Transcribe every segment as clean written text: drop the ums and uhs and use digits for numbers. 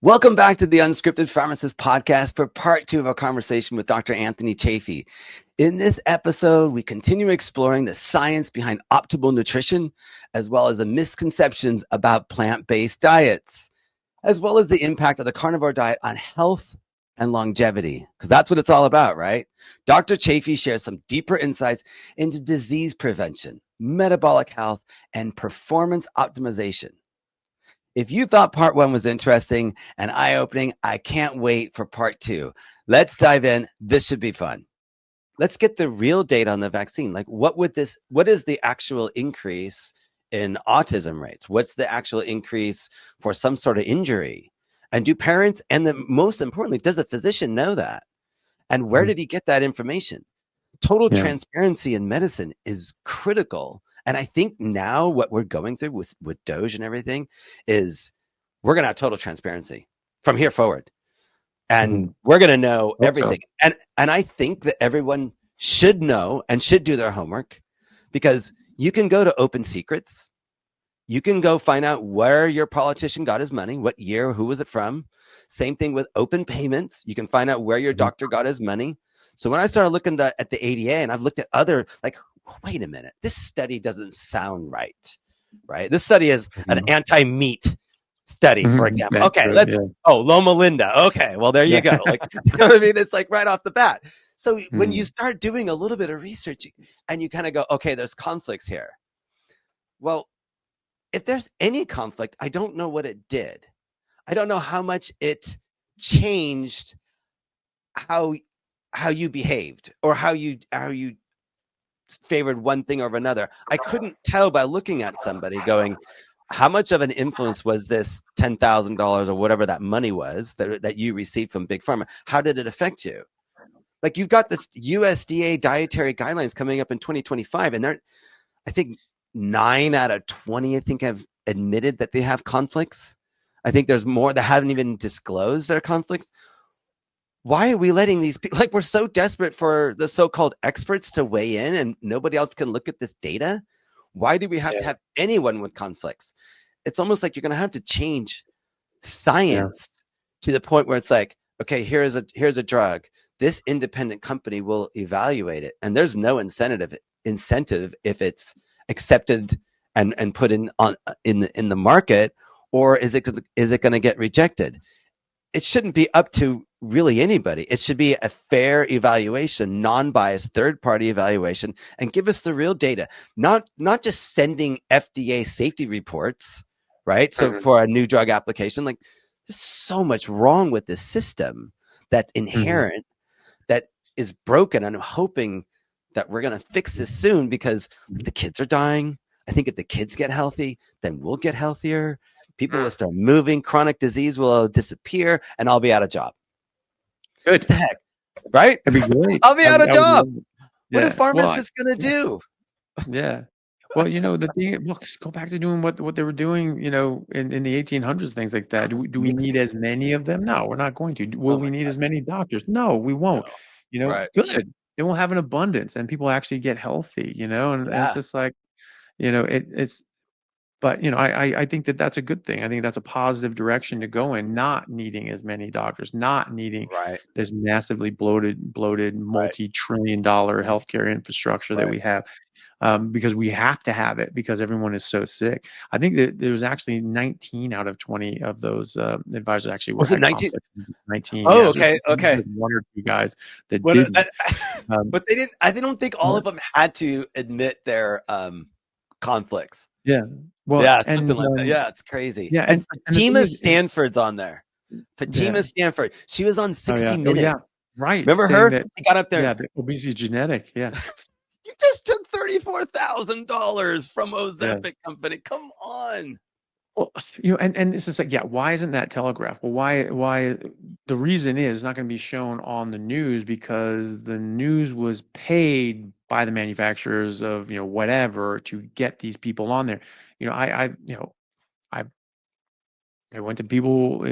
Welcome back to the Unscripted Pharmacist podcast for part 2 of our conversation with Dr. Anthony Chaffee. In this episode, we continue exploring the science behind optimal nutrition, as well as the misconceptions about plant-based diets, as well as the impact of the carnivore diet on health and longevity, because that's what it's all about, right? Dr. Chaffee shares some deeper insights into disease prevention, metabolic health, and performance optimization. If you thought part 1 was interesting and eye-opening, I can't wait for part 2. Let's dive in. This should be fun. Let's get the real data on the vaccine. Like, what is the actual increase in autism rates? What's the actual increase for some sort of injury? And do parents, and most importantly, does the physician know that? And where did he get that information? Total transparency in medicine is critical. And I think now what we're going through with Doge and everything is we're going to have total transparency from here forward. And we're going to know everything. So. And I think that everyone should know and should do their homework, because you can go to Open Secrets. You can go find out where your politician got his money, what year, who was it from. Same thing with Open Payments. You can find out where your doctor got his money. So when I started looking at the ADA, and I've looked at other, like, wait a minute, this study doesn't sound right? This study is an anti-meat study, for example. Okay, Loma Linda. Okay, well, there you go. Like, you know what I mean? It's like right off the bat. So when you start doing a little bit of research and you kind of go, okay, there's conflicts here. Well, if there's any conflict, I don't know what it did. I don't know how much it changed how you behaved or how you favored one thing over another. I couldn't tell by looking at somebody going, how much of an influence was this $10,000 or whatever that money was that you received from Big Pharma? How did it affect you? Like, you've got this USDA dietary guidelines coming up in 2025, and I think 9 out of 20, I think, have admitted that they have conflicts. I think there's more that haven't even disclosed their conflicts. Why are we letting these people, like, we're so desperate for the so-called experts to weigh in and nobody else can look at this data? Why do we have to have anyone with conflicts? It's almost like you're going to have to change science to the point where it's like, okay, here's a drug. This independent company will evaluate it, and there's no incentive if it's accepted and put in the market, or is it going to get rejected? It shouldn't be up to really anybody. It should be a fair evaluation, non-biased third-party evaluation, and give us the real data. Not just sending FDA safety reports, right? So for a new drug application, like, there's so much wrong with this system that's inherent, that is broken. And I'm hoping that we're going to fix this soon, because the kids are dying. I think if the kids get healthy, then we'll get healthier. People will start moving. Chronic disease will disappear, and I'll be out of job. Good. What the heck, right? That'd be great. I'll be out of job. What are pharmacists going to do? Yeah. Well, the thing, look, go back to doing what they were doing, in the 1800s, things like that. Do we need as many of them? No, we're not going to. Will we need as many doctors? No, we won't. Right. Good. Then we'll have an abundance and people actually get healthy, and it's just like, it's. But, I think that's a good thing. I think that's a positive direction to go in, not needing as many doctors, not needing this massively bloated multi-trillion-dollar healthcare infrastructure that we have, because we have to have it because everyone is so sick. I think that there was actually 19 out of 20 of those advisors actually were. Was it 19? 19. Oh, yeah, okay. One or two guys that didn't. But they didn't. I don't think all of them had to admit their conflicts. Yeah. Well, yeah, something like that. Yeah, it's crazy. Yeah, and Fatima Stanford's on there. Fatima Stanford. She was on 60 Minutes. yeah. Right. Remember her? She got up there. Yeah, the obesity is genetic. Yeah. You just took $34,000 from Ozempic company. Come on. Well, and it's just like, why isn't that telegraphed? Well, why the reason is it's not going to be shown on the news because the news was paid by the manufacturers of, whatever to get these people on there. I went to people,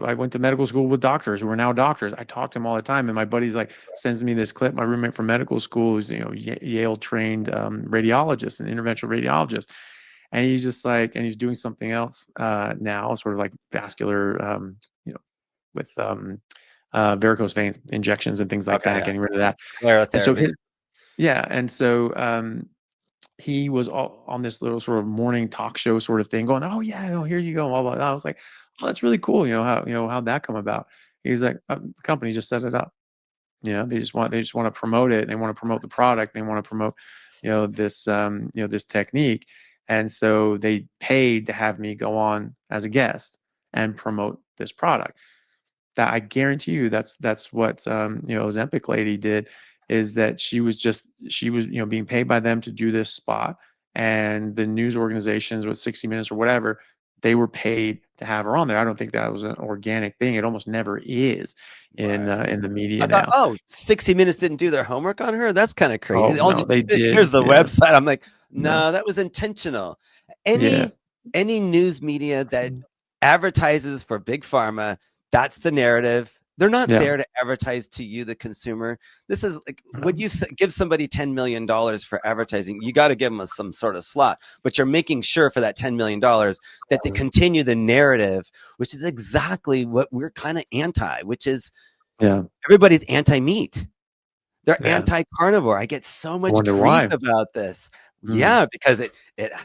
I went to medical school with doctors who are now doctors. I talk to them all the time. And my buddy's like, sends me this clip. My roommate from medical school is, Yale trained radiologist and interventional radiologist. And he's just like, and he's doing something else now, sort of like vascular, with varicose veins injections and things like that, getting rid of that. And so Sclerotherapy. he was on this little sort of morning talk show sort of thing, going, "Oh yeah, here you go." Blah, blah, blah. I was like, "Oh, that's really cool." How'd that come about? He's like, "The company just set it up. They just want to promote it. They want to promote the product. They want to promote, this technique, and so they paid to have me go on as a guest and promote this product. That I guarantee you, that's what Ozempic lady did, is that she was being paid by them to do this spot, and the news organizations with 60 Minutes or whatever, they were paid to have her on there. I don't think that was an organic thing. It almost never is in the media now. I thought, 60 Minutes didn't do their homework on her. That's kind of crazy. Oh, no, they did. Here's the website. I'm like, no, that was intentional. Any news media that advertises for big pharma, that's the narrative. They're not there to advertise to you, the consumer. This is like, would you give somebody $10 million for advertising? You got to give them some sort of slot, but you're making sure for that $10 million that they continue the narrative, which is exactly what we're kind of anti, which is everybody's anti-meat. They're anti-carnivore. I get so much grief about this. Yeah, because it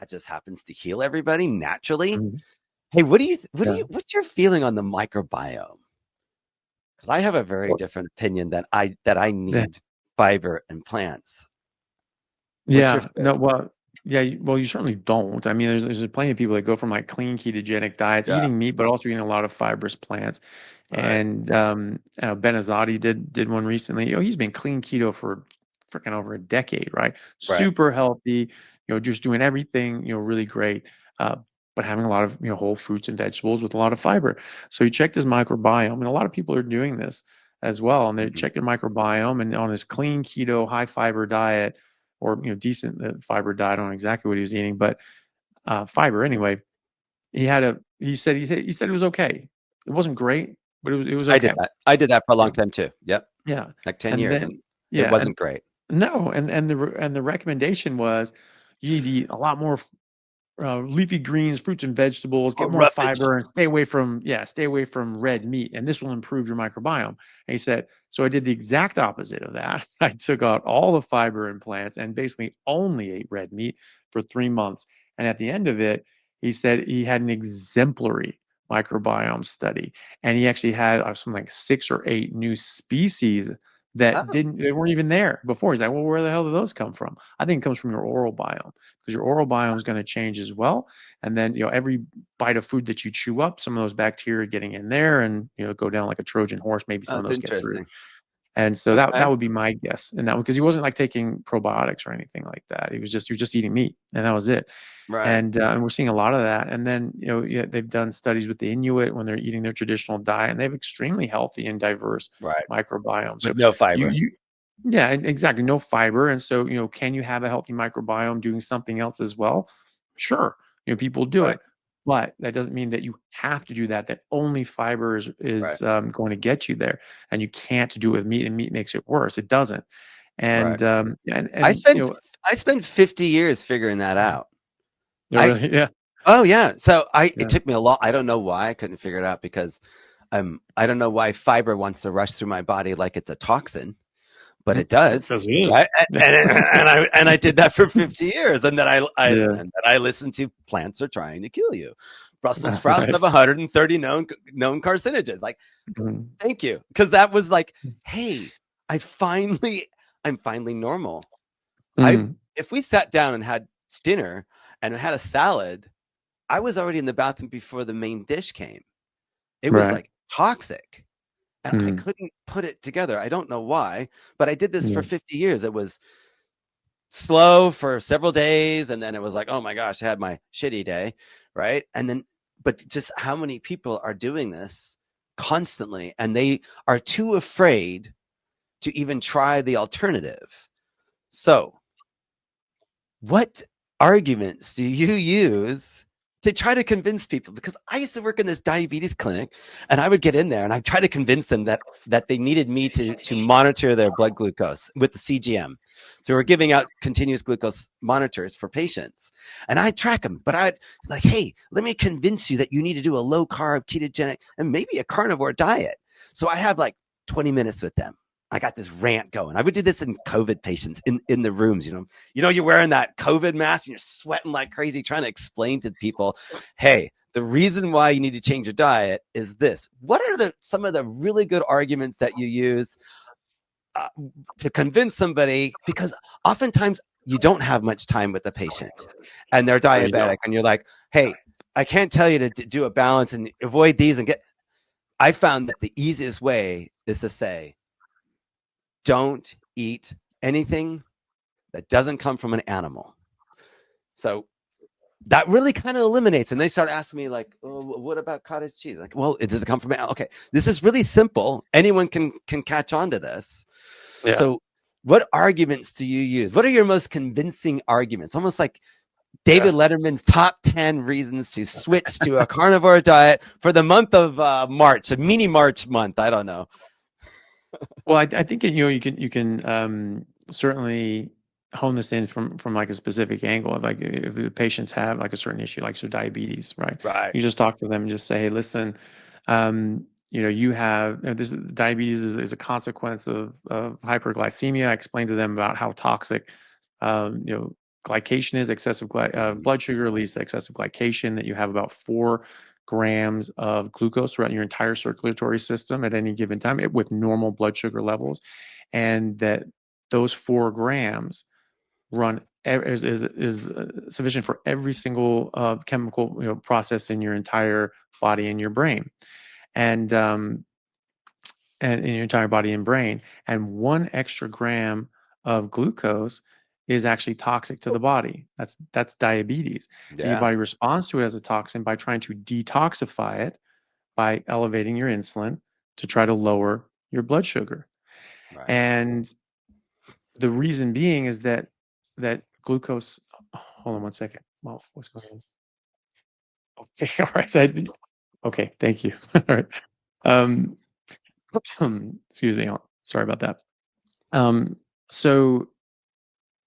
just happens to heal everybody naturally. Hey, what's your feeling on the microbiome? Because I have a very different opinion that I need fiber and plants. You certainly don't. I mean, there's plenty of people that go from like clean ketogenic diets, eating meat, but also eating a lot of fibrous plants. Right. And Benazati did one recently. He's been clean keto for freaking over a decade, right? Super healthy, just doing everything, really great. But having a lot of whole fruits and vegetables with a lot of fiber. So he checked his microbiome, and a lot of people are doing this as well. And they check their microbiome, and on his clean keto, high fiber diet, or decent fiber diet, I don't know exactly what he was eating, but fiber anyway. He said it was okay. It wasn't great, but it was okay. I did that for a long time too. Yep. Yeah. Like 10 years. It wasn't great. No, and the recommendation was you need to eat a lot more leafy greens, fruits and vegetables, get more fiber, and stay away from red meat, and this will improve your microbiome. And he said, so I did the exact opposite of that. I took out all the fiber in plants and basically only ate red meat for 3 months. And at the end of it, he said he had an exemplary microbiome study, and he actually had something like 6 or 8 new species that they weren't even there before. He's like, well, where the hell did those come from? I think it comes from your oral biome, because your oral biome is going to change as well. And then, every bite of food that you chew up, some of those bacteria getting in there and, go down like a Trojan horse, maybe some of those get through. And so that would be my guess. And that, because he wasn't like taking probiotics or anything like that. He was just eating meat, and that was it. Right. And we're seeing a lot of that. And then, they've done studies with the Inuit when they're eating their traditional diet, and they have extremely healthy and diverse microbiomes. So no fiber. Yeah, exactly. No fiber. And so, can you have a healthy microbiome doing something else as well? Sure. People do it. But that doesn't mean that you have to do that only fiber is going to get you there. And you can't do it with meat, and meat makes it worse. It doesn't. And, and I spent 50 years figuring that out. Really? Yeah. Oh yeah. So it took me a lot. I don't know why I couldn't figure it out, because I don't know why fiber wants to rush through my body like it's a toxin, but it does. Right? And I did that for 50 years. And then I listened to plants are trying to kill you. Brussels sprouts have 130 known carcinogens. Like, thank you. Because that was like, hey, I'm finally normal. If we sat down and had dinner and had a salad, I was already in the bathroom before the main dish came. It was like toxic. And I couldn't put it together. I don't know why, but I did this for 50 years. It was slow for several days, and then it was like, oh my gosh, I had my shitty day, right? And then, but just how many people are doing this constantly, and they are too afraid to even try the alternative. So, what arguments do you use to try to convince people? Because I used to work in this diabetes clinic, and I would get in there and I'd try to convince them that they needed me to monitor their blood glucose with the CGM. So we're giving out continuous glucose monitors for patients, and I track them. But I'd like, hey, let me convince you that you need to do a low carb, ketogenic, and maybe a carnivore diet. So I have like 20 minutes with them. I got this rant going. I would do this in COVID patients in the rooms. You're wearing that COVID mask and you're sweating like crazy, trying to explain to people, hey, the reason why you need to change your diet is this. What are some of the really good arguments that you use to convince somebody? Because oftentimes you don't have much time with the patient and they're diabetic, and you're like, hey, I can't tell you to do a balance and avoid these and get. I found that the easiest way is to say, don't eat anything that doesn't come from an animal. So that really kind of eliminates. And they start asking me like, oh, what about cottage cheese? Like, well, does it come from animal? Okay, this is really simple. Anyone can catch on to this. Yeah. So what arguments do you use? What are your most convincing arguments? Almost like David Letterman's top 10 reasons to switch to a carnivore diet for the month of March, a mini March month. I don't know. Well, I think you can certainly hone this in from like a specific angle of like if the patients have like a certain issue, like so diabetes, right? Right. You just talk to them and just say, hey, listen, you have this diabetes is a consequence of hyperglycemia. I explained to them about how toxic, glycation is. Excessive blood sugar leads to excessive glycation. That you have about 4 grams of glucose throughout your entire circulatory system at any given time with normal blood sugar levels, and that those 4 grams is sufficient for every single chemical process in your entire body and your brain, and in your entire body and brain. And 1 extra gram of glucose is actually toxic to the body. That's diabetes. Yeah. And your body responds to it as a toxin by trying to detoxify it by elevating your insulin to try to lower your blood sugar. Right. And the reason being is that glucose. Hold on 1 second. Well, what's going on? Okay, all right. Okay, thank you. All right. Excuse me. Sorry about that. So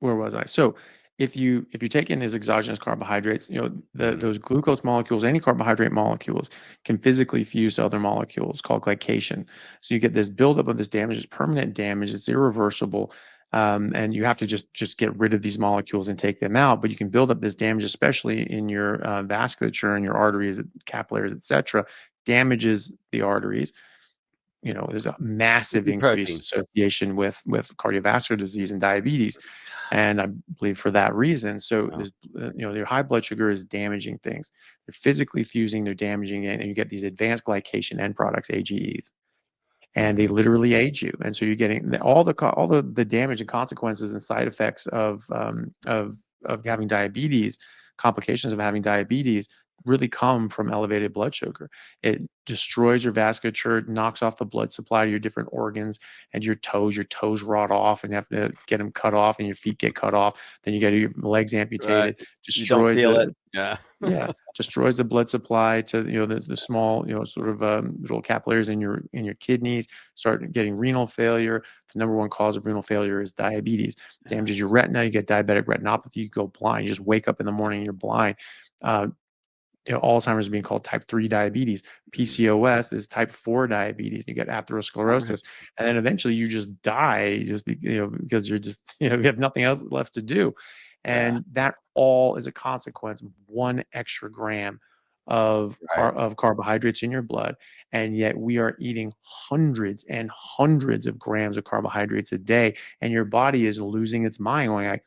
where was I? So if you take in these exogenous carbohydrates, those glucose molecules, any carbohydrate molecules, can physically fuse to other molecules called glycation. So you get this buildup of this damage. It's permanent damage. It's irreversible. And you have to just get rid of these molecules and take them out. But you can build up this damage, especially in your vasculature and your arteries, capillaries, etc. Damages the arteries. There's a massive increased association with cardiovascular disease and diabetes. And I believe for that reason, so your high blood sugar is damaging things. They're physically fusing, they're damaging it, and you get these advanced glycation end products, AGEs, and they literally age you. And so you're getting all the damage and consequences and side effects of having diabetes, complications of having diabetes, really come from elevated blood sugar. It destroys your vasculature, knocks off the blood supply to your different organs and your toes rot off and you have to get them cut off, and your feet get cut off. Then you get your legs amputated. Right. Destroys it. Yeah. Destroys the blood supply to the small sort of little capillaries in your kidneys. Start getting renal failure. The number 1 cause of renal failure is diabetes. Damages your retina. You get diabetic retinopathy. You go blind. You just wake up in the morning and you're blind. Alzheimer's is being called type 3 diabetes. PCOS is type 4 diabetes. You get atherosclerosis, and then eventually you just die because you're just you have nothing else left to do, and that all is a consequence of 1 extra gram of carbohydrates in your blood, and yet we are eating hundreds and hundreds of grams of carbohydrates a day, and your body is losing its mind, going like,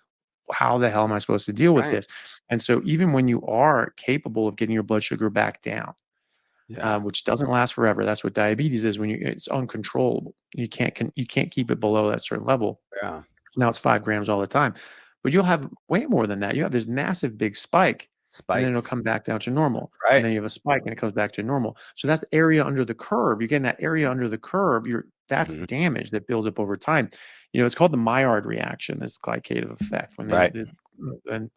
how the hell am I supposed to deal with this? And so even when you are capable of getting your blood sugar back down, which doesn't last forever, that's what diabetes is. When it's uncontrollable, you can't keep it below that certain level. Yeah. Now it's 5 grams all the time, but you'll have way more than that. You have this massive big spike. And then it'll come back down to normal. Right. And then you have a spike and it comes back to normal. So that's the area under the curve. You're getting that area under the curve. That's damage that builds up over time. It's called the Maillard reaction, this glycative effect. When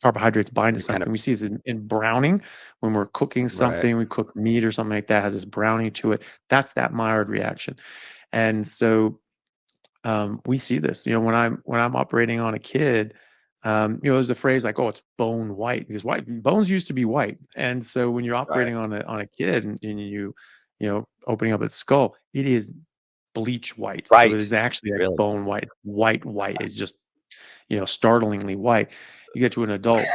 carbohydrates bind to something. We see this in browning. When we're cooking something, we cook meat or something like that, has this browning to it. That's that Maillard reaction. And so we see this, when I'm operating on a kid, there's the phrase like, "Oh, it's bone white," because bones used to be white. And so when you're Right. operating on a kid and opening up its skull, it is bleach white. So it Right. is actually like Really. bone white. White is just, startlingly white. You get to an adult,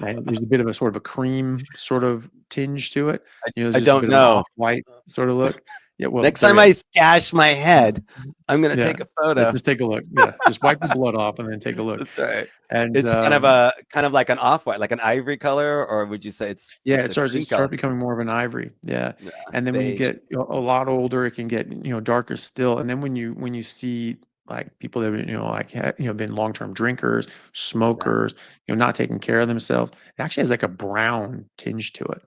and there's a bit of a sort of a cream sort of tinge to it. There's I just a don't bit of an know. off-white sort of look. Yeah, well, Next there time I is. gash my head, I'm gonna Yeah. take a Yeah, photo. just take a look. Yeah, just wipe the blood off and then take a look. That's right. And It's kind of like an off-white, like an ivory color, or would you say yeah, it's it a starts cream color? becoming more of an ivory. Yeah. Yeah, And then when you beige. get a lot older, it can get, darker still. And then when you see like people that, like, been long-term drinkers, Yeah, smokers, not taking care of themselves, it actually has like a brown tinge to it.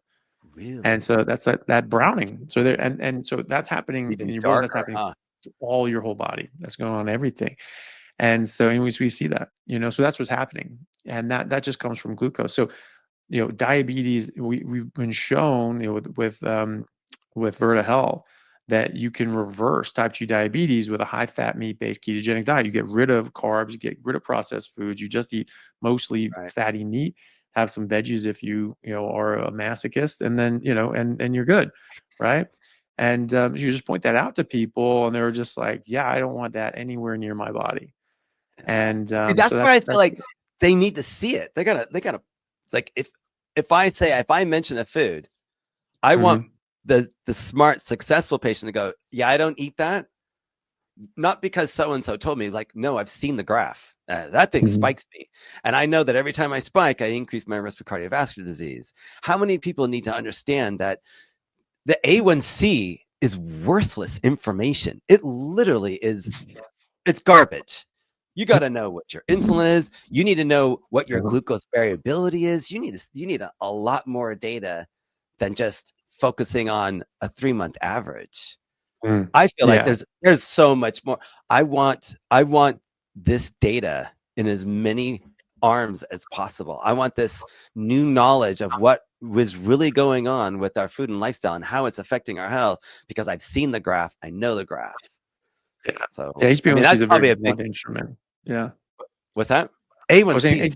And really. so that's that browning. So there, and so that's happening in Even your bones. That's darker, happening huh? to all your whole body. That's going on everything. And so anyways, we see that, so that's what's happening. And that just comes from glucose. So, diabetes, we've been shown, with Virta Health, that you can reverse type 2 diabetes with a high fat, meat based ketogenic diet. You get rid of carbs, you get rid of processed foods, you just eat mostly Right. fatty meat, have some veggies if are a masochist, and then, and you're good. Right. And you just point that out to people, and they're just like, yeah, I don't want that anywhere near my body. Yeah. And See, so that's where I feel that's like they need to see it. They gotta like if I mention a food, I want Mhm. the smart, successful patient to go, yeah, I don't eat that. Not because so and so told me, like, no, I've seen the graph. That thing Mhm. spikes me. And I know that every time I spike, I increase my risk for cardiovascular disease. How many people need to understand that the A1C is worthless information? It literally is, it's garbage. You got to know what your insulin is. You need to know what your glucose variability is. You need a lot more data than just focusing on a 3 month average. Mm. I feel like Yeah. there's so much more. I want this data in as many arms as possible. I want this new knowledge of what was really going on with our food and lifestyle and how it's affecting our health, because I've seen the graph. I know the graph. Yeah. Yeah. So, I mean, HbA1c is that's a very probably a big, blunt instrument. Yeah. what's that? I was saying A1C is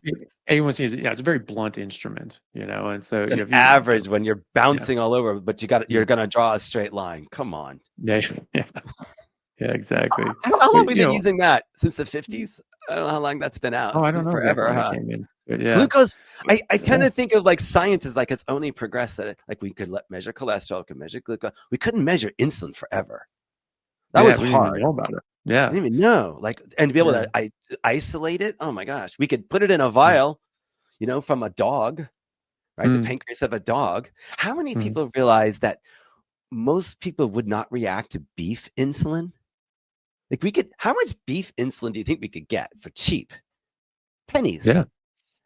A1C is, yeah, it's a very blunt instrument, and so, it's an if average when you're yeah, bouncing all over, but yeah, you're going to draw a straight line. Come on. yeah, yeah, yeah, exactly. How long have But, we been using that? Since the 50s? I don't know how long that's been out. oh, It's I been don't know exactly forever, when it huh? came in, but yeah, Glucose, I kind yeah, of think of like science as like it's only progressed that like we could measure cholesterol, we could measure glucose. We couldn't measure insulin forever. That yeah. was We didn't even hard. know about it. I Yeah, didn't even know. Like, and to be able yeah, to isolate it, oh my gosh. We could put it in a mm, vial, from a dog, right? The mm, pancreas of a dog. How many mm. people realize that most people would not react to beef insulin? Like, how much beef insulin do you think we could get for cheap? Pennies. Yeah,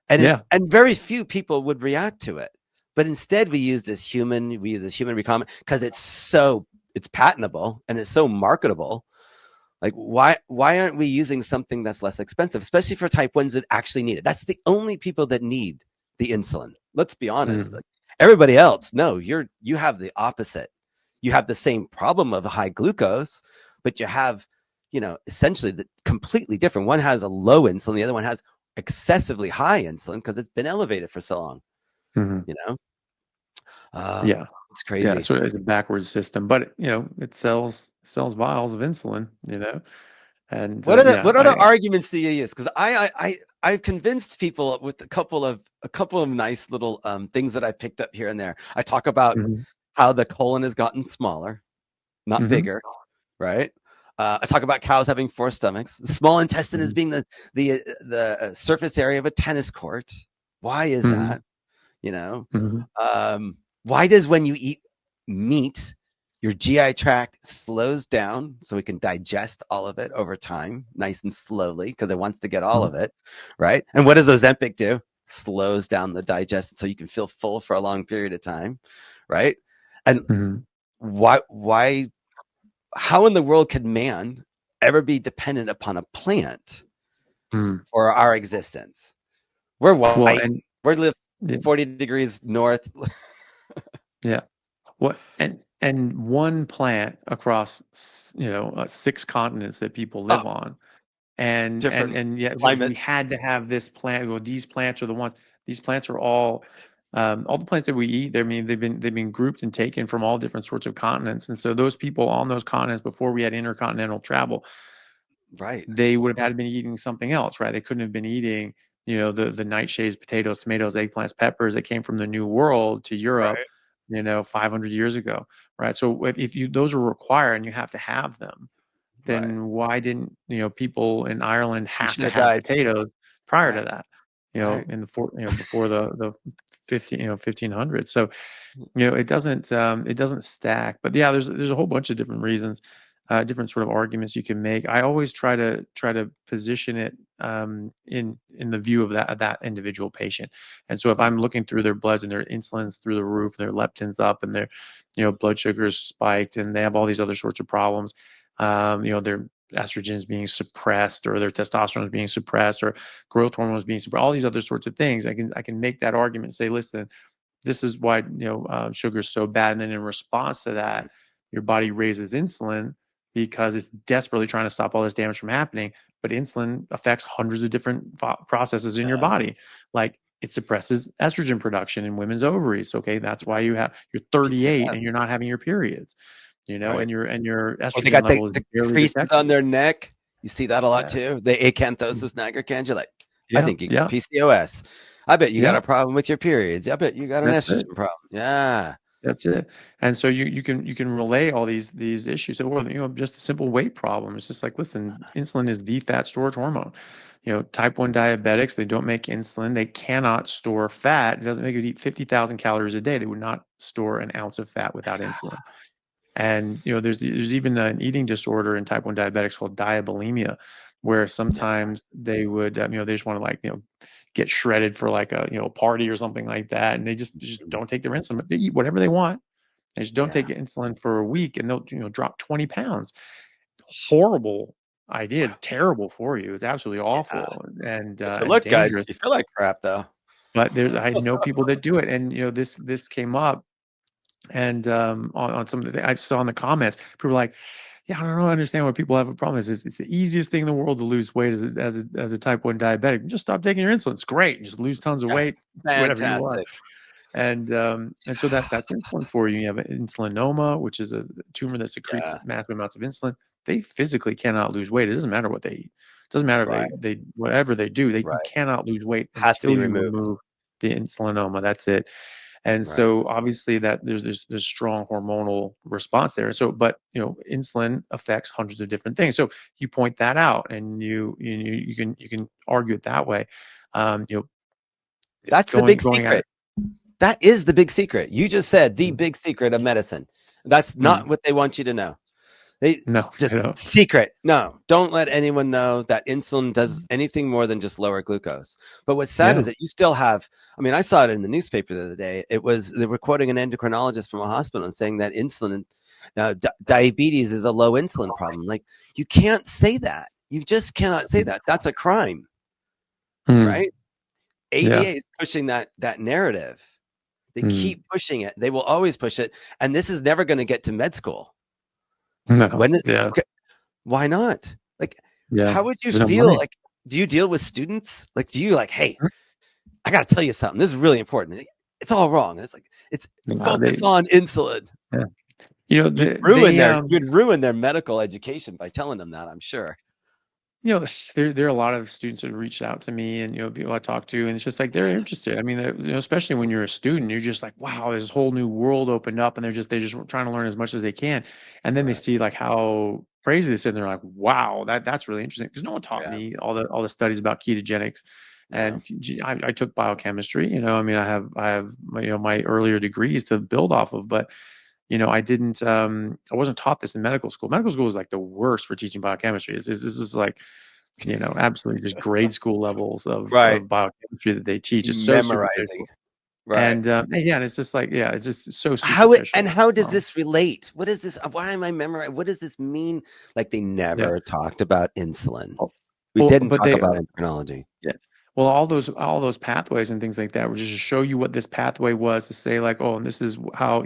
and yeah, and very few people would react to it, but instead we use this human recombinant because it's patentable and it's so marketable. Like, why aren't we using something that's less expensive, especially for type 1s that actually need it? That's the only people that need the insulin. Let's be honest. mm, Like, everybody else, no, you have the opposite. You have the same problem of high glucose, but you have, essentially the completely different. One has a low insulin, the other one has excessively high insulin because it's been elevated for so long. mhm. You know, uh, Yeah, it's yeah. crazy. So it's a backwards system, but it sells vials of insulin, and yeah, What other arguments do you use? Because I've convinced people with a couple of nice little things that I picked up here and there. I talk about mhm, how the colon has gotten smaller, not mhm, bigger, right? I talk about cows having four stomachs. The small intestine is mhm, being the surface area of a tennis court. Why is mhm, that? You know, mhm, why does when you eat meat, your GI tract slows down so it can digest all of it over time, nice and slowly, because it wants to get all mhm, of it, right? And what does Ozempic do? Slows down the digestion so you can feel full for a long period of time, right? And mhm, why how in the world could man ever be dependent upon a plant mhm. for our existence? We're Well, white. and We live yeah, 40 degrees north. yeah. What and one plant across 6 continents that people Oh, live on. and yet we had to have this plant. Well, these plants are the ones. These plants are all the plants that we eat. I mean, they've been grouped and taken from all different sorts of continents, and so those people on those continents before we had intercontinental travel, right, they would have had to been eating something else, right? They couldn't have been eating, you know, the nightshades, potatoes, tomatoes, eggplants, peppers that came from the New World to Europe, right, you know, 500 years ago, right? So if you those are required and you have to have them, right. then why didn't, you know, people in Ireland You have should to have have died. potatoes prior to Right, that? You know, right. in before the 1500s. So, you know, it doesn't stack. But yeah, there's a whole bunch of different reasons, different sort of arguments you can make. I always try to position it in the view of that individual patient. And so if I'm looking through their bloods and their insulin's through the roof, their leptin's up, and their, you know, blood sugar's spiked, and they have all these other sorts of problems, you know, their estrogen is being suppressed, or their testosterone is being suppressed, or growth hormones being suppressed, all these other sorts of things, I can make that argument and say, listen, this is why, you know, sugar is so bad. And then in response to that, your body raises insulin because it's desperately trying to stop all this damage from happening. But insulin affects hundreds of different processes in your body. Like, it suppresses estrogen production in women's ovaries. Okay, that's why you're 38 PCOS, and you're not having your periods. You know, right. and your Or they estrogen got level is the barely creases on detected. their neck. You see that a lot Yeah, too. The acanthosis nigricans. You're like, I yeah, think you got yeah, PCOS. I bet you got yeah. a problem with your periods. I bet you got an That's it. estrogen problem. Yeah. That's it. And so you can relay all these issues. So, well, you know, just a simple weight problem. It's just like, listen, insulin is the fat storage hormone. You know, type 1 diabetics, they don't make insulin. They cannot store fat. It doesn't make you eat 50,000 calories a day. They would not store an ounce of fat without insulin. And, you know, there's even an eating disorder in type 1 diabetics called diabulimia, where sometimes they would, you know, they just want to, like, you know, get shredded for like a, you know, party or something like that. And they just don't take their insulin. They eat whatever they want. They just don't take Yeah. insulin for a week, and they'll, you know, drop 20 pounds. Horrible idea. It's terrible for you. It's absolutely Yeah. awful and But you and look good. dangerous. You feel like crap though. But I know people that do it. And, you know, this came up, and on some of the, I saw in the comments, people were like, yeah, I don't know, I understand why people have a problem. It's the easiest thing in the world to lose weight as a type 1 diabetic. Just stop taking your insulin. It's great. Just lose tons of Yeah. weight. Do whatever you want. Fantastic. And so that's insulin for you. You have an insulinoma, which is a tumor that Yeah. secretes massive amounts of insulin. They physically cannot lose weight. It doesn't matter what they eat. It doesn't matter if Right. they whatever they do, you Right. cannot lose weight Has to be until you removed. remove the insulinoma. That's it. And Right. so obviously that there's strong hormonal response there. So, but, you know, insulin affects hundreds of different things. So you point that out, and you can argue it that way. You know, That's the big going at secret. it. That is the big secret. You just said the Mm, big secret of medicine. That's not mm, what they want you to know. They no, just I don't. secret. No, don't let anyone know that insulin does anything more than just lower glucose. But what's sad Yeah. is that you still have, I mean, I saw it in the newspaper the other day. They were quoting an endocrinologist from a hospital and saying that insulin, diabetes is a low insulin problem. Like, you can't say that. You just cannot say that. That's a crime, Mm, right? yeah. ADA is pushing that narrative. They Mm, keep pushing it. They will always push it. And this is never going to get to med school. no. When Yeah. okay, why not? Like, Yeah. how would you There's no feel? money. Like, do you deal with students? Like, do you like, hey, I got to tell you something. This is really important. It's all wrong. It's like, it's No, focus on insulin. yeah. You know, You'd ruin their medical education by telling them that, I'm sure. you know, there are a lot of students that reached out to me, and, you know, people I talk to, and it's just like they're interested. I mean, you know, especially when you're a student, you're just like, wow, this whole new world opened up, and they're just trying to learn as much as they can, and then they Right. see like how crazy this is, and they're like, wow, that's really interesting, because no one taught Yeah. me all the studies about ketogenics. No. And I took biochemistry. You know, I mean, I have my, you know, my earlier degrees to build off of, but, you know, I wasn't taught this in medical school. Medical school is like the worst for teaching biochemistry. This is like, you know, absolutely just grade school levels Right. of biochemistry that they teach. It's so Memorizing. superficial. Right. And yeah, and it's just like, yeah, it's just so superficial. How does this relate? What is this? Why am I memorizing? What does this mean? Like, they Yeah. never talked about insulin. Oh, We well, didn't but talk they, about endocrinology. yeah. Well, all those pathways and things like that were just to show you what this pathway was, to say like, oh, and this is how,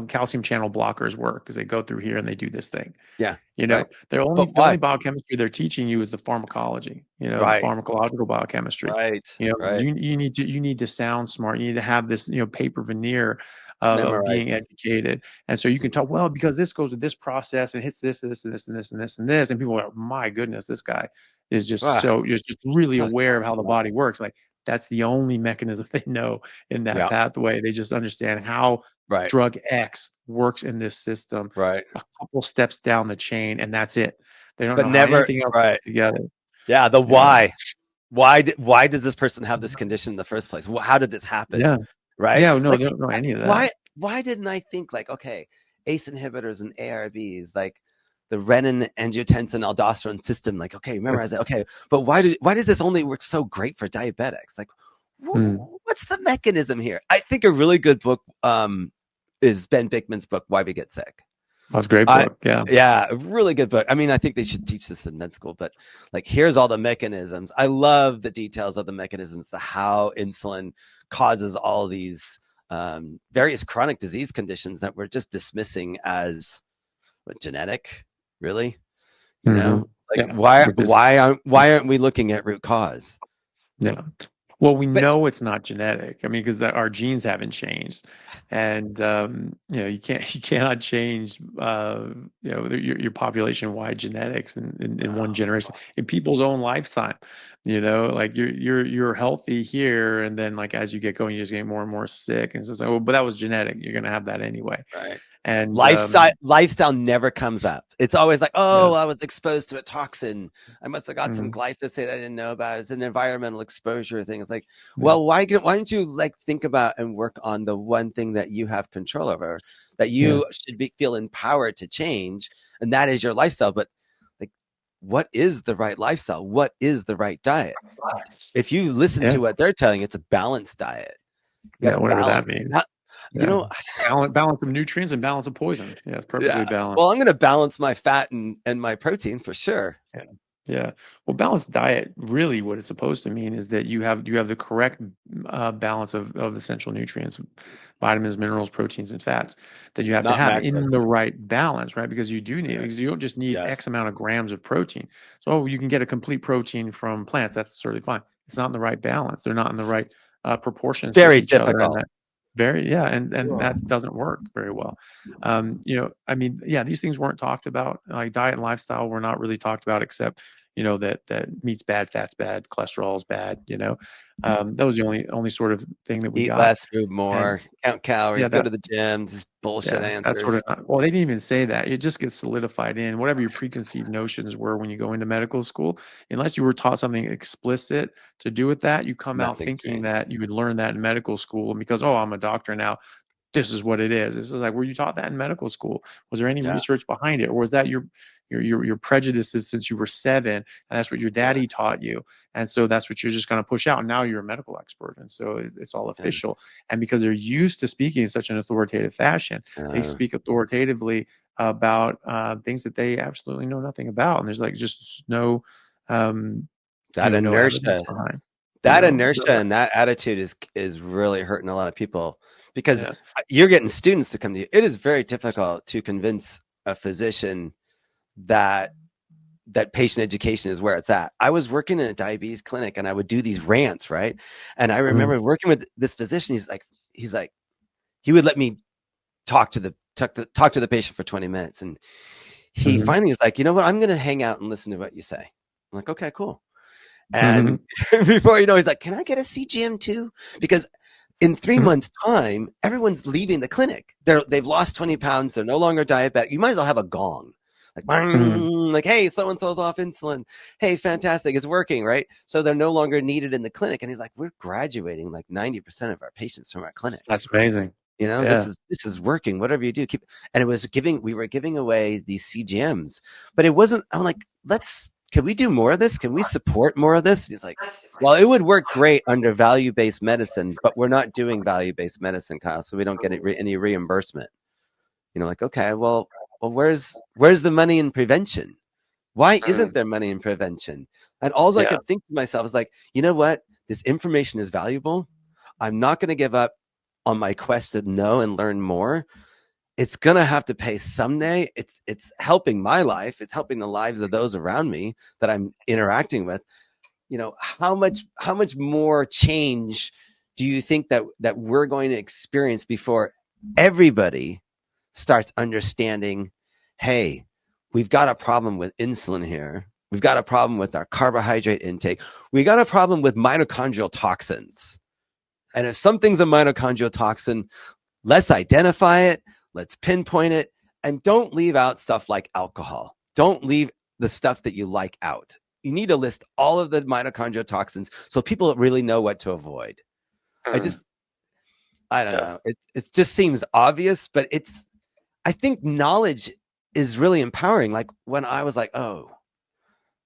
calcium channel blockers work, because they go through here and they do this thing. Yeah. You know, Right. they're only But the only why? biochemistry they're teaching you is the pharmacology, the Right. pharmacological biochemistry. Right. Right. You need to sound smart. You need to have this, paper veneer of being Memorize. educated. And so you can Mhm. talk, well, because this goes with this process and hits this, this, and this, and this, and this, and this. And people are like, my goodness, this guy is just Ah, just really so aware of smart. how the body works. Like, that's the only mechanism they know in that Yeah. pathway. They just understand how Right. drug X works in this system Right. a couple steps down the chain, and that's it. They don't But know how never. anything else Right. fits together. Yeah. The Yeah. why. Why does this person have this condition in the first place? How did this happen? Yeah. Right? Yeah. No, Like, they don't know any of that. why didn't I think like, okay, ACE inhibitors and ARBs, like the renin angiotensin aldosterone system, like, okay, memorize it. Okay, but why does this only work so great for diabetics? Like, Mm. what's the mechanism here? I think a really good book is Ben Bikman's book, Why We Get Sick. That's a great I book. Yeah. Yeah, a really good book. I mean, I think they should teach this in med school, but like, here's all the mechanisms. I love the details of the mechanisms, the how insulin causes all these various chronic disease conditions that we're just dismissing as genetic. Really, Hmm. like, Yeah. Because why aren't we looking at root cause? yeah. Well, we But know it's not genetic. I mean, because our genes haven't changed, and you cannot change your population-wide genetics in one generation in people's own lifetime. Like you're healthy here, and then like as you get going, you just get more and more sick, and it's just like, oh, but that was genetic. You're gonna have that anyway, right. and Lifestyle never comes up. It's always like, yeah, oh, I was exposed to a toxin. I must have got some mm, glyphosate I didn't know about. It's an environmental exposure thing. It's like, yeah, well, why don't you like think about and work on the one thing that you have control over, that yeah, you should feel empowered to change, and that is your lifestyle. But like, what is the right lifestyle? What is the right diet? If you listen yeah, to what they're telling you, it's a balanced diet. You got yeah, to whatever balance. that means. You Yeah, know, balance of nutrients and balance of poison. Yeah, it's yeah. perfectly Well, balanced. I'm going to balance my fat and my protein for sure. Yeah. Yeah. Well, balanced diet, really what it's supposed to mean is that you have the correct balance of essential nutrients, vitamins, minerals, proteins, and fats that you have to Not have macros. in the right balance, right? Because Right. because you don't just need Yes. X amount of grams of protein. So you can get a complete protein from plants. That's certainly fine. It's not in the right balance. They're not in the right proportions to Very each other. And typical. that and that doesn't work very well. I mean, yeah, these things weren't talked about. Like diet and lifestyle were not really talked about, except that meat's bad, fat's bad, cholesterol's bad. That was the only sort of thing that we Eat got. less, move And more, count yeah, calories, go to the gym. Just bullshit that's sort answers. of well, they didn't even say that. It just gets solidified in whatever your preconceived notions were when you go into medical school. Unless you were taught something explicit to do with that, you come out Nothing thinking changed. that you would learn that in medical school, and because I'm a doctor now, this is what it is. This is like, were you taught that in medical school? Was there any Yeah. research behind it, or was that your prejudices since you were 7, and that's what your Yeah. daddy taught you, and so that's what you're just going to push out? And now you're a medical expert, and so it's all Yeah. official. And because they're used to speaking in such an authoritative fashion, they speak authoritatively about things that they absolutely know nothing about, and there's like just um, that no evidence inertia, behind. that So, inertia and that attitude is really hurting a lot of people, because yeah. you're getting students to come to you. It is very difficult to convince a physician that patient education is where it's at. I was working in a diabetes clinic and I would do these rants, right? And I Mhm. remember working with this physician. He's like, he would let me talk to the patient for 20 minutes. And he Mhm. finally was like, you know what? I'm going to hang out and listen to what you say. I'm like, okay, cool. And Mhm. before you know, he's like, can I get a CGM too? Because in 3 Mhm. months' time, everyone's leaving the clinic. They've lost 20 pounds. They're no longer diabetic. You might as well have a gong. Like, Mhm. bang, like, hey, so and so's off insulin. Hey, fantastic, it's working, right? So they're no longer needed in the clinic. And he's like, we're graduating like 90% of our patients from our clinic. That's amazing. This Yeah. is working. Whatever you do, keep. And we were giving away these CGMs, but it wasn't. I'm like, can we do more of this? Can we support more of this? And he's like, well, it would work great under value-based medicine, but we're not doing value-based medicine, Kyle, so we don't get any reimbursement. Like, okay, well, where's the money in prevention? Why isn't there money in prevention? And all I Yeah. could think to myself is like, you know what? This information is valuable. I'm not going to give up on my quest to know and learn more. It's going to have to pay someday. It's helping my life. It's helping the lives of those around me that I'm interacting with. You know, how much more change do you think that we're going to experience before everybody starts understanding, hey, we've got a problem with insulin here. We've got a problem with our carbohydrate intake. We got a problem with mitochondrial toxins. And if something's a mitochondrial toxin, let's identify it, let's pinpoint it, and don't leave out stuff like alcohol. Don't leave the stuff that you like out. You need to list all of the mitochondrial toxins so people really know what to avoid. I don't know. It just seems obvious, but I think knowledge is really empowering. Like when I was like, oh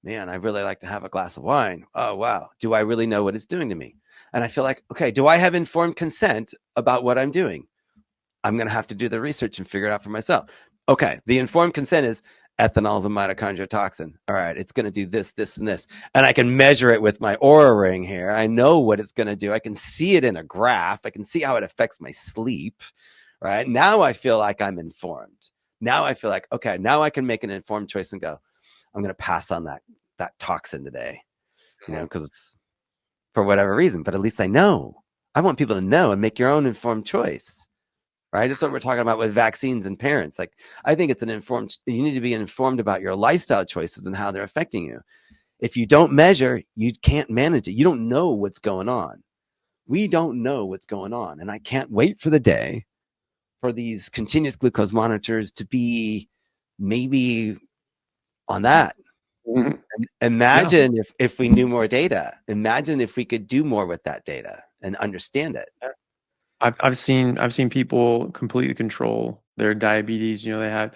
man, I really like to have a glass of wine. Oh, wow. Do I really know what it's doing to me? And I feel like, okay, do I have informed consent about what I'm doing? I'm going to have to do the research and figure it out for myself. Okay, the informed consent is ethanol is a mitochondrial toxin. All right, it's going to do this, this, and this. And I can measure it with my Oura ring here. I know what it's going to do. I can see it in a graph. I can see how it affects my sleep. Right now, I feel like I'm informed. Now I feel like, okay, now I can make an informed choice and go, I'm going to pass on that toxin today, you know, because it's for whatever reason. But at least I know. I want people to know and make your own informed choice. Right? That's what we're talking about with vaccines and parents. Like, I think it's you need to be informed about your lifestyle choices and how they're affecting you. If you don't measure, you can't manage it. You don't know what's going on. We don't know what's going on. And I can't wait for the day for these continuous glucose monitors to be maybe on that. Imagine if we knew more data. Imagine if we could do more with that data and understand it. I've seen people completely control their diabetes. You know, they had,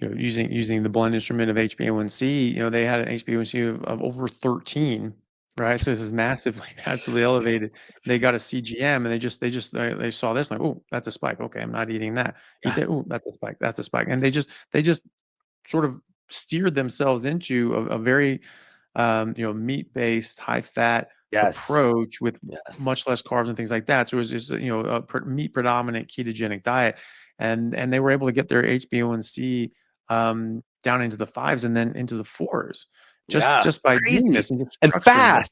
you know, using the blend instrument of HbA1c. You know, they had an HbA1c of over 13, right? So this is massively elevated. They got a CGM and they saw this like, oh, that's a spike. Okay, I'm not eating that. Eat that. Oh, that's a spike. That's a spike. And they just sort of steered themselves into a very meat-based, high-fat approach with much less carbs and things like that. So it was just, you know, a meat-predominant ketogenic diet, and they were able to get their HbA1c down into the 5s and then into the 4s just by doing this and fast,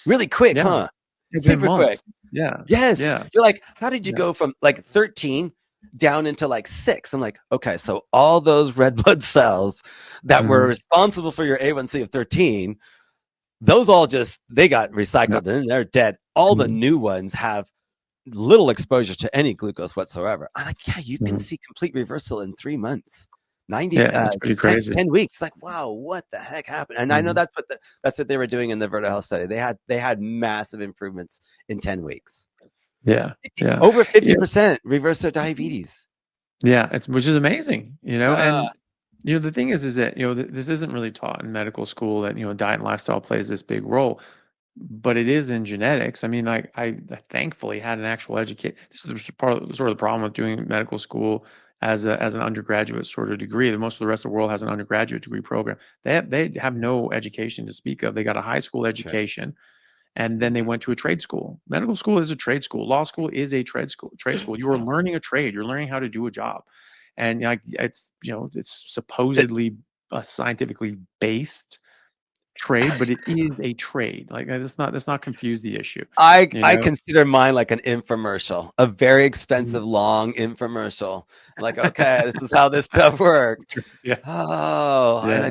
really quick, huh? Super quick. Yeah. Yes. Yeah. You're like, how did you go from like 13 down into like 6? I'm like, okay, so all those red blood cells that were responsible for your A1C of 13, those all they got recycled and they're dead. All the new ones have little exposure to any glucose whatsoever. I'm like, yeah, you can see complete reversal in 3 months. 90 that's pretty crazy. 10 weeks. Like, wow, what the heck happened? And I know that's what they were doing in the Verta Health study. They had massive improvements in 10 weeks. Yeah. Over 50% reverse their diabetes. Yeah, which is amazing, you know. And you know, the thing is that, you know, this isn't really taught in medical school, that, you know, diet and lifestyle plays this big role, but it is in genetics. I mean, like I thankfully had an actual educate. This is sort of the problem with doing medical school as an undergraduate sort of degree. Most of the rest of the world has an undergraduate degree program. They have no education to speak of. They got a high school education. And then they went to a trade school. Medical school is a trade school. Law school is a trade school. You are learning a trade. You're learning how to do a job, and like it's supposedly a scientifically based trade, but it is a trade. Like let's not confuse the issue. I consider mine like an infomercial, a very expensive long infomercial. Like, okay, this is how this stuff works. Yeah. Oh, yeah.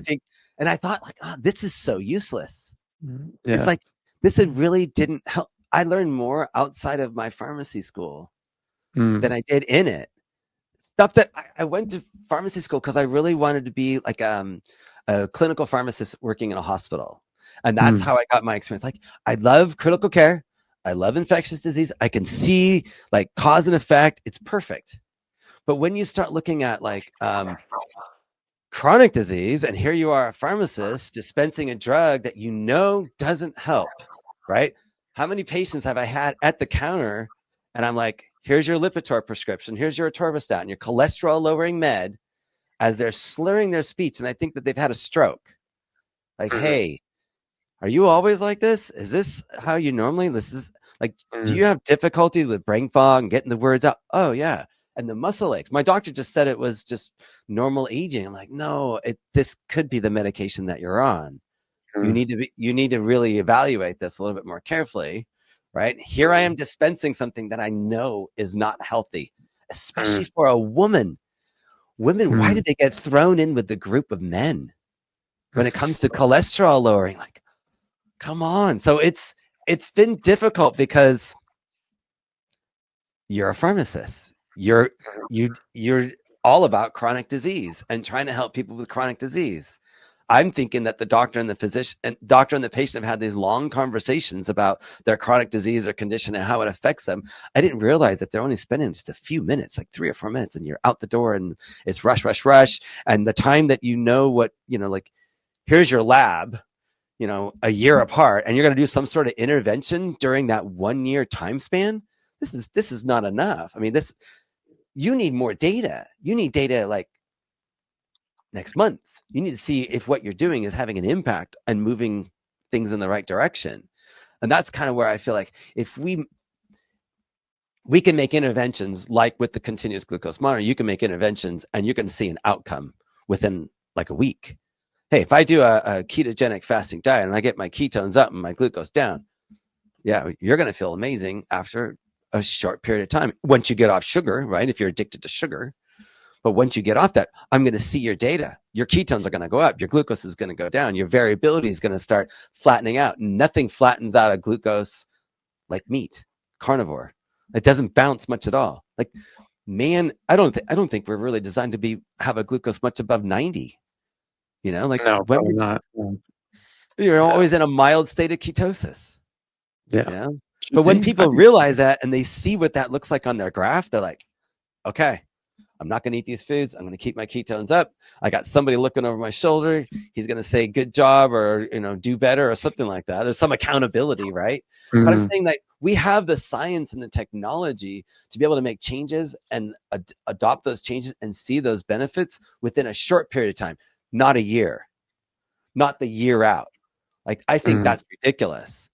And I thought like, oh, this is so useless. Yeah. It's like, this really didn't help. I learned more outside of my pharmacy school than I did in it. Stuff that I went to pharmacy school because I really wanted to be like a clinical pharmacist working in a hospital. And that's how I got my experience. Like, I love critical care. I love infectious disease. I can see like cause and effect. It's perfect. But when you start looking at like chronic disease, and here you are, a pharmacist dispensing a drug that you know doesn't help, right? How many patients have I had at the counter and I'm like, here's your Lipitor prescription, here's your atorvastatin, your cholesterol lowering med. as they're slurring their speech, and I think that they've had a stroke. Like, hey, are you always like this? Is this how you normally? This is like, do you have difficulties with brain fog and getting the words out? Oh yeah. And the muscle aches. My doctor just said it was just normal aging. I'm like, no, this could be the medication that you're on. You need to really evaluate this a little bit more carefully, right? Here I am dispensing something that I know is not healthy, especially for a woman. Women, why did they get thrown in with the group of men when it comes to cholesterol lowering? Like, come on. So it's been difficult because you're a pharmacist. You're all about chronic disease and trying to help people with chronic disease. I'm thinking that the doctor and the patient have had these long conversations about their chronic disease or condition and how it affects them. I didn't realize that they're only spending just a few minutes, like 3 or 4 minutes, and you're out the door and it's rush, rush, rush. And the time that like, here's your lab, a year apart, and you're going to do some sort of intervention during that 1 year time span. This is not enough. I mean, you need more data. You need data like next month. You need to see if what you're doing is having an impact and moving things in the right direction. And that's kind of where I feel like if we can make interventions like with the continuous glucose monitor, you can make interventions and you're going to see an outcome within like a week. Hey, if I do a ketogenic fasting diet and I get my ketones up and my glucose down, yeah, you're going to feel amazing after a short period of time. Once you get off sugar, right? If you're addicted to sugar, but once you get off that, I'm going to see your data. Your ketones are going to go up. Your glucose is going to go down. Your variability is going to start flattening out. Nothing flattens out of glucose like meat, carnivore. It doesn't bounce much at all. Like, man, I don't think we're really designed to have a glucose much above 90. Like, no, when not. you're always in a mild state of ketosis. Yeah. But when people realize that and they see what that looks like on their graph, they're like, okay, I'm not going to eat these foods. I'm going to keep my ketones up. I got somebody looking over my shoulder. He's going to say good job or, do better or something like that. There's some accountability, right? But I'm saying that we have the science and the technology to be able to make changes and adopt those changes and see those benefits within a short period of time, not a year, not the year out. Like, I think that's ridiculous.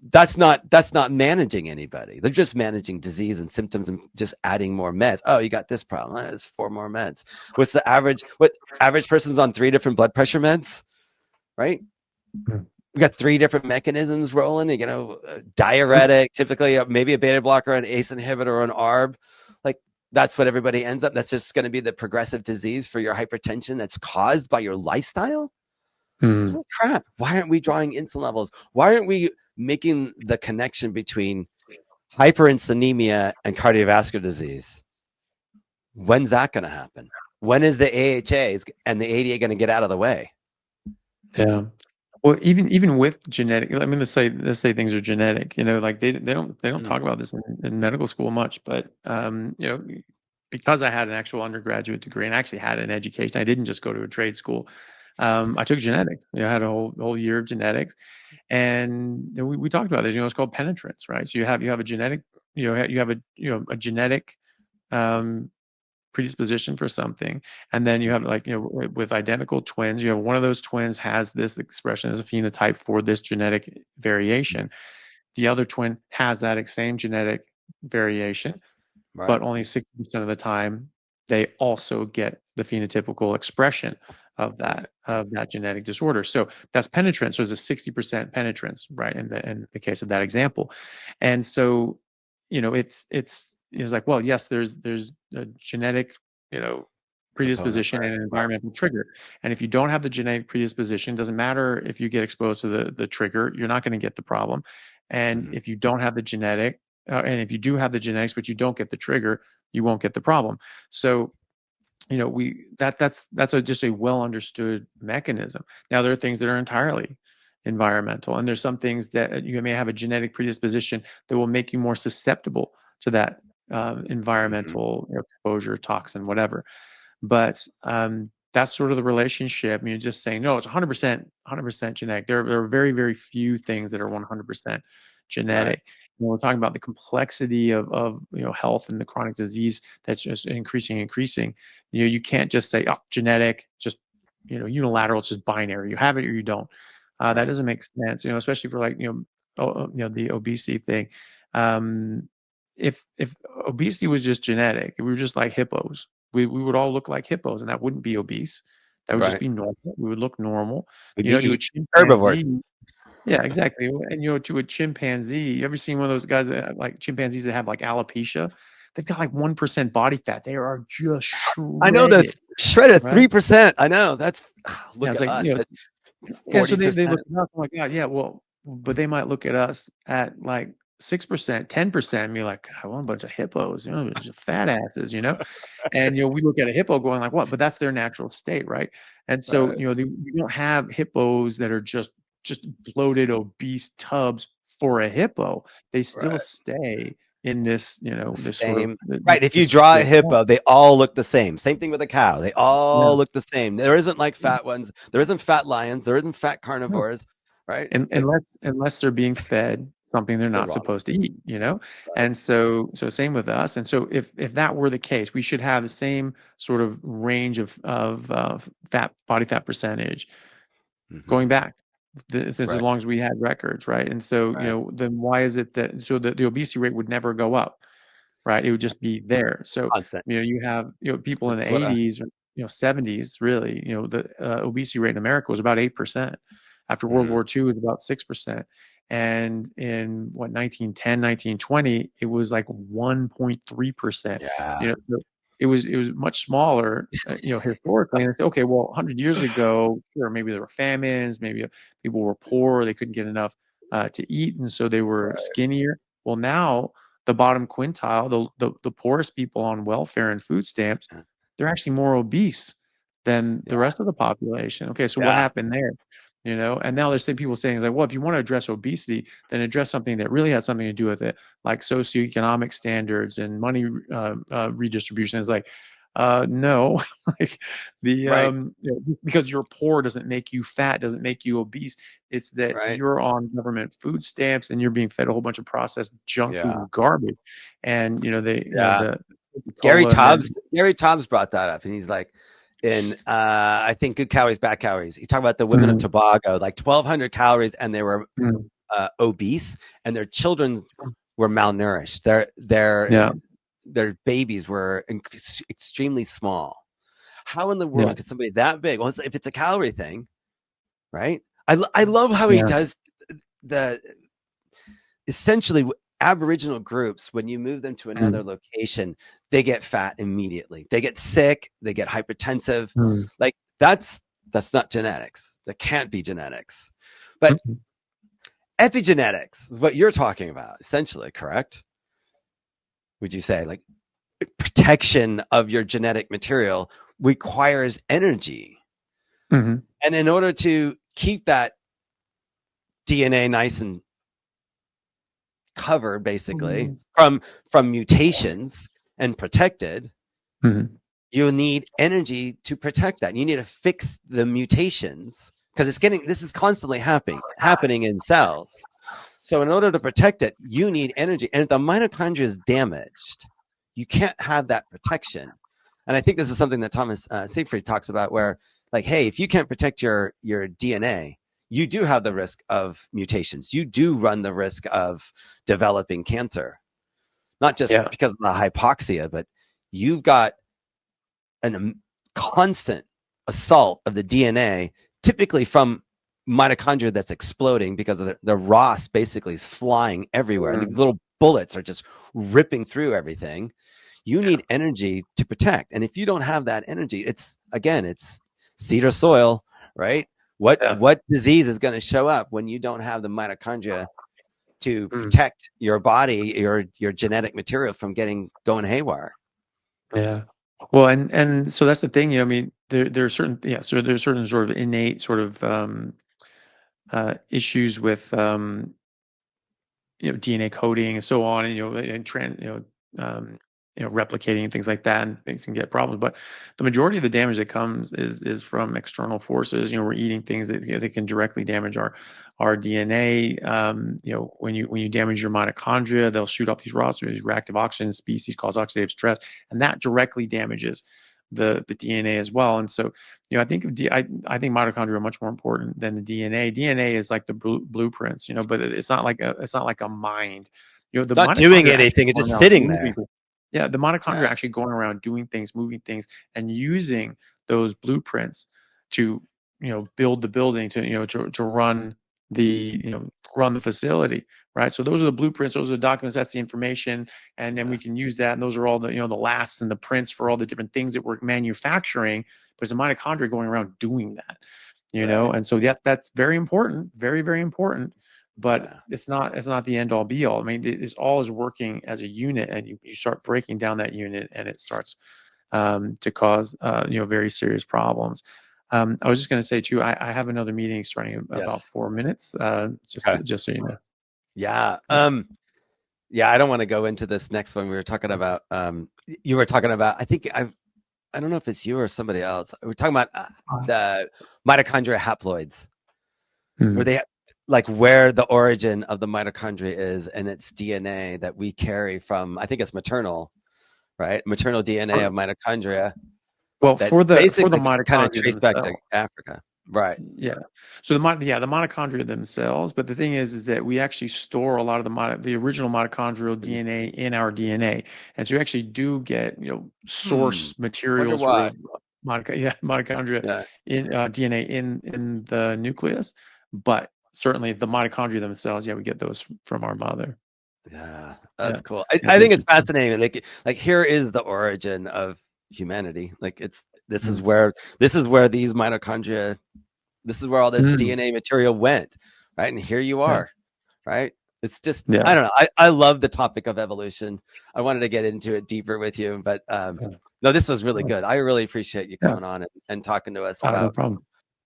That's not managing anybody. They're just managing disease and symptoms and just adding more meds. Oh, you got this problem. There's 4 more meds. What's the average? What average person's on 3 different blood pressure meds, right? We got 3 different mechanisms rolling. Diuretic, typically maybe a beta blocker, an ACE inhibitor, or an ARB. Like, that's what everybody ends up. That's just going to be the progressive disease for your hypertension that's caused by your lifestyle. Holy crap. Why aren't we drawing insulin levels? Why aren't we making the connection between hyperinsulinemia and cardiovascular disease? When's that going to happen? When is the AHA and the ADA going to get out of the way? Yeah. Well, even with genetic, I mean, let's say things are genetic, like they don't talk about this in medical school much, but because I had an actual undergraduate degree and actually had an education, I didn't just go to a trade school. I took genetics. I had a whole year of genetics, and we talked about this. It's called penetrance, right? So you have a genetic, you have a genetic predisposition for something, and then you have with identical twins, you have one of those twins has this expression as a phenotype for this genetic variation. The other twin has that same genetic variation, right, but only 60% of the time they also get the phenotypical expression of that genetic disorder. So that's penetrance. So there's a 60% penetrance, right, in the case of that example. And so, it's like, well, yes, there's a genetic, predisposition and an environmental trigger. And if you don't have the genetic predisposition, doesn't matter if you get exposed to the trigger, you're not going to get the problem. And if you don't have the genetic, and if you do have the genetics, but you don't get the trigger, you won't get the problem. So, that's just a well understood mechanism. Now, there are things that are entirely environmental, and there's some things that you may have a genetic predisposition that will make you more susceptible to that environmental exposure, toxin, whatever. But that's sort of the relationship. I mean, just saying, no, it's 100% genetic. There are very, very few things that are 100% genetic. Right. we're talking about the complexity of health and the chronic disease that's just increasing. You can't just say, oh, genetic, just unilateral, it's just binary. You have it or you don't. That doesn't make sense, especially for like the obesity thing. If obesity was just genetic, if we were just like hippos, we would all look like hippos, and that wouldn't be obese. That would just be normal. We would look normal. We'd To a be herbivores. chimpanzee, yeah, exactly. And to a chimpanzee, you ever seen one of those guys that like chimpanzees that have like alopecia? They've got like 1% body fat. They are just I know that shredded, shredded right? 3%. I know that's Yeah, look it's at like us. That's yeah. So 40%. they look at us like, God, yeah, well, but they might look at us at like 6%, 10%, and be like, God, well, a bunch of hippos, just fat asses, And we look at a hippo going like, what? But that's their natural state, right? And so Right. you don't have hippos that are just bloated, obese tubs for a hippo. They still Right. stay in this this sort of Same. Right. If you this draw a split. hippo, they all look the same. Same thing with a cow. They Yeah. all look the same. There isn't like fat ones. There isn't fat lions. There isn't fat No. carnivores. Right. And Like unless they're being fed something they're the not wrong. supposed to eat. Right. And so same with us. And so if that were the case, we should have the same sort of range of body fat percentage Mm-hmm. going back since as Right. long as we had records, right? And so Right. then why is it that so the obesity rate would never go up, right? It would just be there. So Constant. you have people in That's the what I. 80s or 70s, really. The obesity rate in America was about 8%. After World Mm-hmm. War II, it was about 6%. And in what 1910, 1920, it was like 1.3%. Yeah. So it was much smaller, historically. And I said, okay, well, 100 years ago, sure, maybe there were famines, maybe people were poor, they couldn't get enough to eat, and so they were Right. skinnier. Well, now the bottom quintile, the poorest people on welfare and food stamps, they're actually more obese than the Yeah. rest of the population. Okay, so what Yeah. happened there? And now there's people saying like, well, if you want to address obesity, then address something that really has something to do with it, like socioeconomic standards and money redistribution. It's like, no, like Right. because you're poor doesn't make you fat, doesn't make you obese. It's that Right. you're on government food stamps and you're being fed a whole bunch of processed junk food Yeah. and garbage, and they Yeah. the Gary cola and then Tubbs. Gary Tubbs brought that up, and he's like, in I think good calories, bad calories. He talked about the women of mm, Tobago, like 1,200 calories, and they were mm, obese, and their children were malnourished. yeah, Their babies were extremely small. How in the yeah, world could somebody that big? Well, if it's a calorie thing, right? I love how he yeah, does the essentially Aboriginal groups, when you move them to another mm, location, they get fat immediately. They get sick. They get hypertensive. mm, Like that's not genetics. That can't be genetics. But mm, epigenetics is what you're talking about, essentially, correct? Would you say like protection of your genetic material requires energy, mm, and in order to keep that DNA nice and covered, basically mm, from mutations and protected, mm, you need energy to protect that. You need to fix the mutations because this is constantly happening in cells. So in order to protect it, you need energy. And if the mitochondria is damaged, you can't have that protection. And I think this is something that Thomas Siegfried talks about, where like, hey, if you can't protect your DNA, you do have the risk of mutations. You do run the risk of developing cancer, not just yeah, because of the hypoxia, but you've got a constant assault of the DNA, typically from mitochondria that's exploding because of the ROS basically is flying everywhere. And the mm, little bullets are just ripping through everything. You yeah, need energy to protect. And if you don't have that energy, it's seed or soil, right? yeah, What disease is going to show up when you don't have the mitochondria to mm, protect your body, your genetic material from going haywire? yeah. Well, and so that's the thing. I mean, there are certain so there's certain sort of innate sort of issues with DNA coding and so on, and and replicating and things like that, and things can get problems. But the majority of the damage that comes is from external forces. We're eating things that can directly damage our DNA. When you damage your mitochondria, they'll shoot off these these reactive oxygen species, cause oxidative stress, and that directly damages the DNA as well. And so, I think I think mitochondria are much more important than the DNA. DNA is like the blueprints, but it's not like a mind. The it's not doing mitochondria anything; it's just sitting there. Yeah, the mitochondria are actually going around doing things, moving things, and using those blueprints to, build the building, to run run the facility, right? So those are the blueprints, those are the documents, that's the information, and then we can use that. And those are all the, the lasts and the prints for all the different things that we're manufacturing. But it's the mitochondria going around doing that, and so that's very important, very, very important. But it's not the end all be all. I mean, it's all is working as a unit, and you start breaking down that unit, and it starts to cause very serious problems. I was just going to say too, I have another meeting starting in about 4 minutes. Just so you know. Yeah. I don't want to go into this next one. We were talking about. You were talking about. I think I don't know if it's you or somebody else. We're talking about the mitochondria haploids, where they like where the origin of the mitochondria is, and its DNA that we carry from. I think it's maternal, right? Maternal DNA of mitochondria. Well, for the mitochondria kind of trace back to Africa, right? Yeah. So the mitochondria themselves, but the thing is that we actually store a lot of the original mitochondrial DNA in our DNA, and so you actually do get source materials for mitochondria in DNA in the nucleus, but certainly the mitochondria themselves, we get those from our mother. Yeah, that's cool. I think it's fascinating. Like here is the origin of humanity. Like this is where these mitochondria, this is where all this DNA material went, right? And here you are, right? It's just I don't know. I love the topic of evolution. I wanted to get into it deeper with you, but no, this was really good. I really appreciate you coming on and talking to us about. No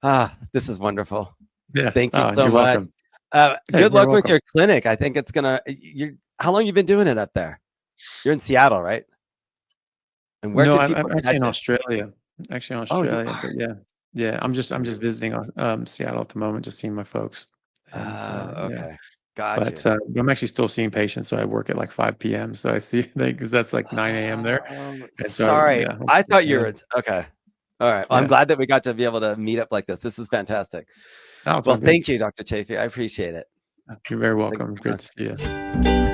problem. This is wonderful. Yeah, thank you so much. Good luck with your clinic. I think it's gonna. How long you been doing it up there? You're in Seattle, right? And where I'm actually in Australia. But yeah. I'm just visiting Seattle at the moment, just seeing my folks. And, okay, gotcha. But I'm actually still seeing patients, so I work at like 5 p.m. So I see because that's like 9 a.m. there. Sorry, I thought you were okay. All right, well, I'm glad that we got to be able to meet up like this. This is fantastic. Well, thank you, Dr. Chaffee. I appreciate it. You're very welcome. Great to see you.